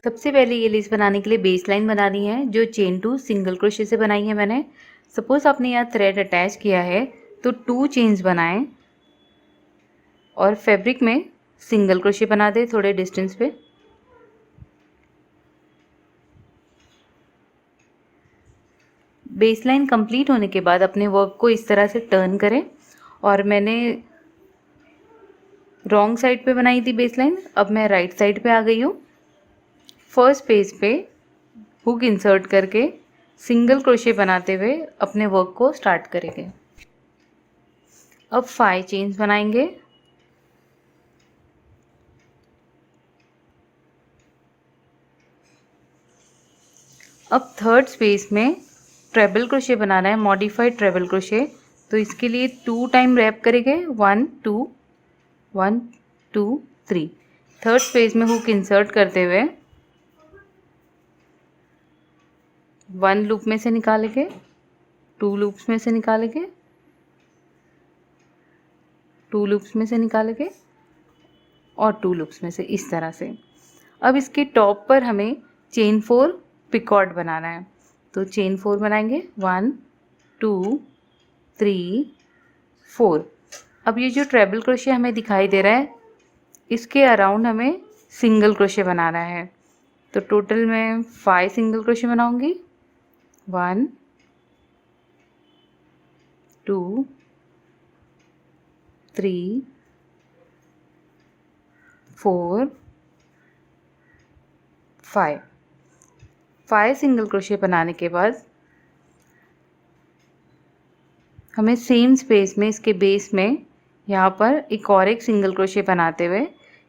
सबसे पहले ये लेस बनाने के लिए बेस लाइन बनानी है जो चेन 2 सिंगल क्रोशे से बनाई है मैंने। सपोज आपने यहाँ थ्रेड अटैच किया है तो 2 चेन्स बनाएं और फैब्रिक में सिंगल क्रोशे बना दें थोड़े डिस्टेंस पे। बेस लाइन कंप्लीट होने के बाद अपने वर्क को इस तरह से टर्न करें और मैंने रॉन्ग साइड पे बनाई थी बेस लाइन, अब मैं राइट साइड पे आ गई हूँ। फर्स्ट पेज पे हुक इंसर्ट करके सिंगल क्रोशे बनाते हुए अपने वर्क को स्टार्ट करेंगे। अब 5 चेन्स बनाएंगे। अब थर्ड स्पेस में ट्रेबल क्रोशे बनाना है, मॉडिफाइड ट्रेबल क्रोशे। तो इसके लिए 2 टाइम रैप करेंगे, 1 2 1 2 3। थर्ड स्पेस में हुक इंसर्ट करते हुए 1 लूप में से निकालेंगे, 2 लूप्स में से निकालेंगे, 2 लूप्स में से निकालेंगे और 2 लूप्स में से, इस तरह से। अब इसके टॉप पर हमें चेन 4 पिकॉर्ड बनाना है। तो चेन 4 बनाएंगे, 1 2 3 4। अब ये जो ट्रेबल क्रोशे हमें दिखाई दे रहा है इसके अराउंड हमें सिंगल क्रोशे बनाना है। तो टोटल मैं 5 सिंगल क्रोशे बनाऊंगी, 1 2 3 4 5 सिंगल क्रोशे बनाने के बाद हमें सेम स्पेस में इसके बेस में यहाँ पर एक सिंगल क्रोशे बनाते हुए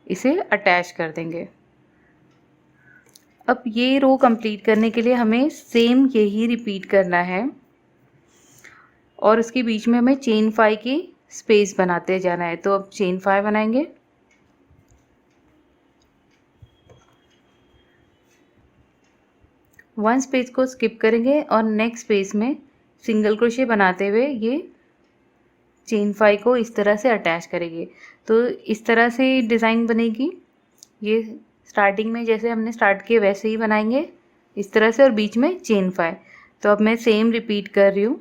इसे अटैच कर देंगे। अब ये रो कंप्लीट करने के लिए हमें सेम यही रिपीट करना है और उसके बीच में हमें चेन 5 की स्पेस बनाते जाना है। तो अब चेन 5 बनाएंगे, वन स्पेस को स्किप करेंगे और नेक्स्ट स्पेस में सिंगल क्रोशे बनाते हुए ये चेन 5 को इस तरह से अटैच करेंगे। तो इस तरह से डिज़ाइन बनेगी। ये स्टार्टिंग में जैसे हमने स्टार्ट किया वैसे ही बनाएंगे इस तरह से और बीच में चेन 5। तो अब मैं सेम रिपीट कर रही हूँ।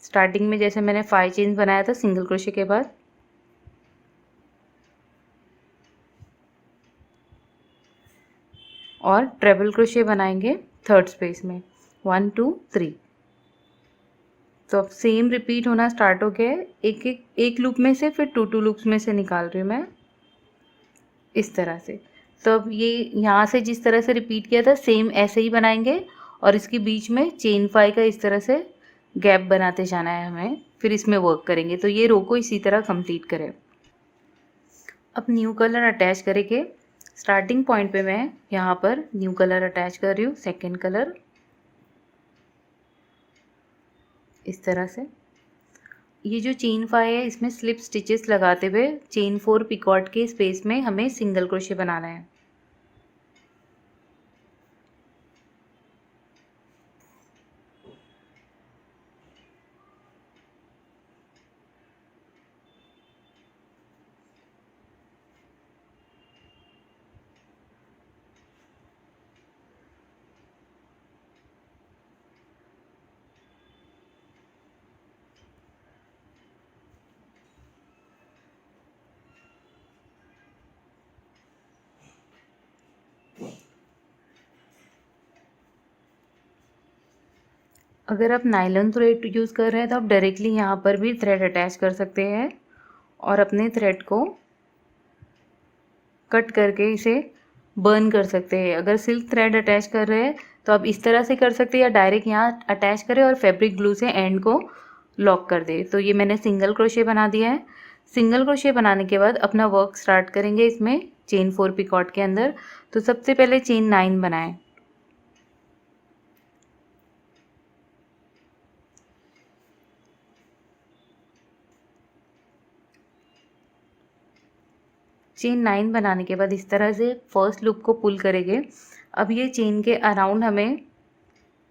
स्टार्टिंग में जैसे मैंने 5 चेन बनाया था सिंगल क्रोशे के बाद, और ट्रेबल क्रोशे बनाएंगे थर्ड स्पेस में, 1 2 3। तो अब सेम रिपीट होना स्टार्ट हो गया है। एक लूप में से फिर 2 लूप्स में से निकाल रही हूँ मैं इस तरह से। तो अब ये यहाँ से जिस तरह से रिपीट किया था सेम ऐसे ही बनाएंगे और इसके बीच में चेन 5 का इस तरह से गैप बनाते जाना है हमें, फिर इसमें वर्क करेंगे। तो ये रो को इसी तरह कंप्लीट करें। अब न्यू कलर अटैच करेंगे। स्टार्टिंग पॉइंट पे मैं यहाँ पर न्यू कलर अटैच कर रही हूँ, सेकेंड कलर, इस तरह से। ये जो चेन 5 है इसमें स्लिप स्टिचेस लगाते हुए चेन 4 पिकॉट के स्पेस में हमें सिंगल क्रोशे बनाना है। अगर आप नायलॉन थ्रेड यूज़ कर रहे हैं तो आप डायरेक्टली यहाँ पर भी थ्रेड अटैच कर सकते हैं और अपने थ्रेड को कट करके इसे बर्न कर सकते हैं। अगर सिल्क थ्रेड अटैच कर रहे हैं तो आप इस तरह से कर सकते हैं या डायरेक्ट यहाँ अटैच करें और फैब्रिक ग्लू से एंड को लॉक कर दे। तो ये मैंने सिंगल क्रोशे बना दिया है। सिंगल क्रोशे बनाने के बाद अपना वर्क स्टार्ट करेंगे इसमें चेन 4 पिकॉट के अंदर। तो सबसे पहले चेन 9 बनाएं। चेन 9 बनाने के बाद इस तरह से फर्स्ट लूप को पुल करेंगे। अब ये चेन के अराउंड हमें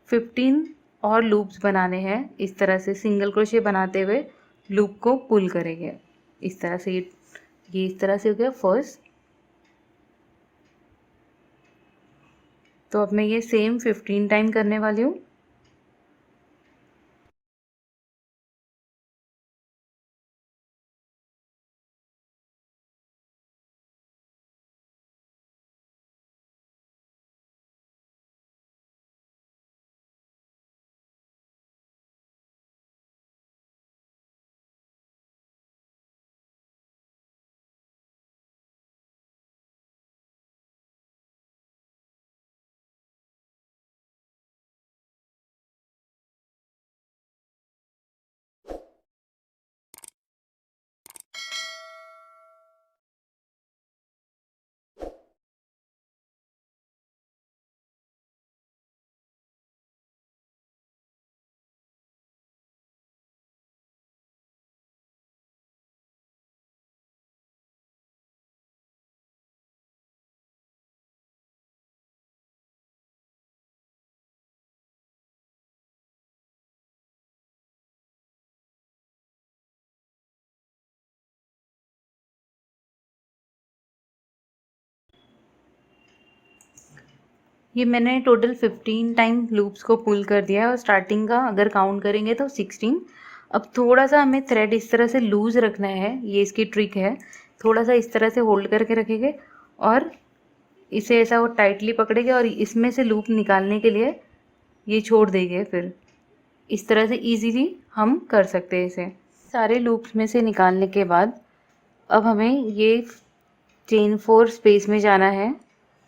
15 और लूप्स बनाने हैं। इस तरह से सिंगल क्रोशे बनाते हुए लूप को पुल करेंगे इस तरह से। ये इस तरह से हो गया फर्स्ट, तो अब मैं ये सेम 15 टाइम करने वाली हूँ। ये मैंने टोटल 15 टाइम लूप्स को पुल कर दिया है और स्टार्टिंग का अगर काउंट करेंगे तो 16। अब थोड़ा सा हमें थ्रेड इस तरह से लूज़ रखना है, ये इसकी ट्रिक है। थोड़ा सा इस तरह से होल्ड करके रखेंगे और इसे ऐसा वो टाइटली पकड़ेंगे और इसमें से लूप निकालने के लिए ये छोड़ देंगे। फिर इस तरह से इजीली हम कर सकते हैं इसे। सारे लूप्स में से निकालने के बाद अब हमें ये चेन 4 स्पेस में जाना है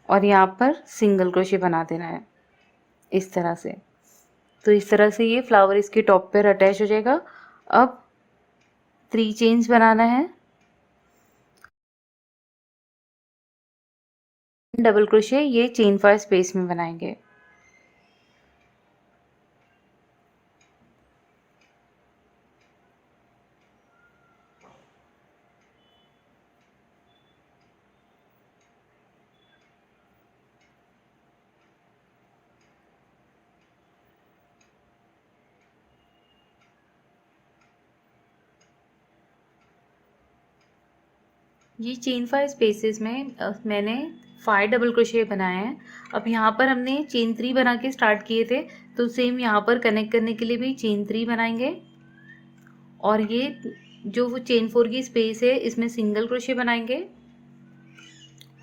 और यहाँ पर सिंगल क्रोशे बना देना है इस तरह से। तो इस तरह से ये फ्लावर इसके टॉप पर अटैच हो जाएगा। अब 3 चेन्स बनाना है, डबल क्रोशे ये चेन 5 स्पेस में बनाएंगे। ये चेन 5 स्पेसेस में मैंने 5 डबल क्रोशे बनाए हैं। अब यहाँ पर हमने चेन 3 बना के स्टार्ट किए थे, तो सेम यहाँ पर कनेक्ट करने के लिए भी चेन 3 बनाएंगे और ये जो वो चेन 4 की स्पेस है इसमें सिंगल क्रोशे बनाएंगे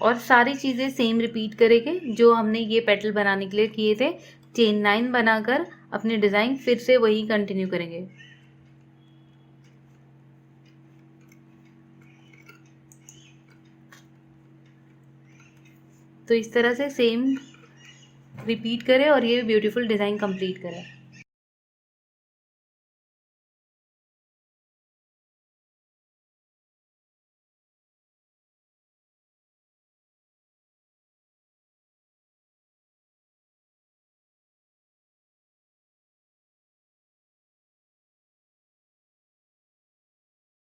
और सारी चीज़ें सेम रिपीट करेंगे जो हमने ये पेटल बनाने के लिए किए थे। चेन 9 बनाकर अपने डिज़ाइन फिर से वही कंटिन्यू करेंगे। तो इस तरह से सेम रिपीट करें और ये ब्यूटीफुल डिज़ाइन कंप्लीट करें।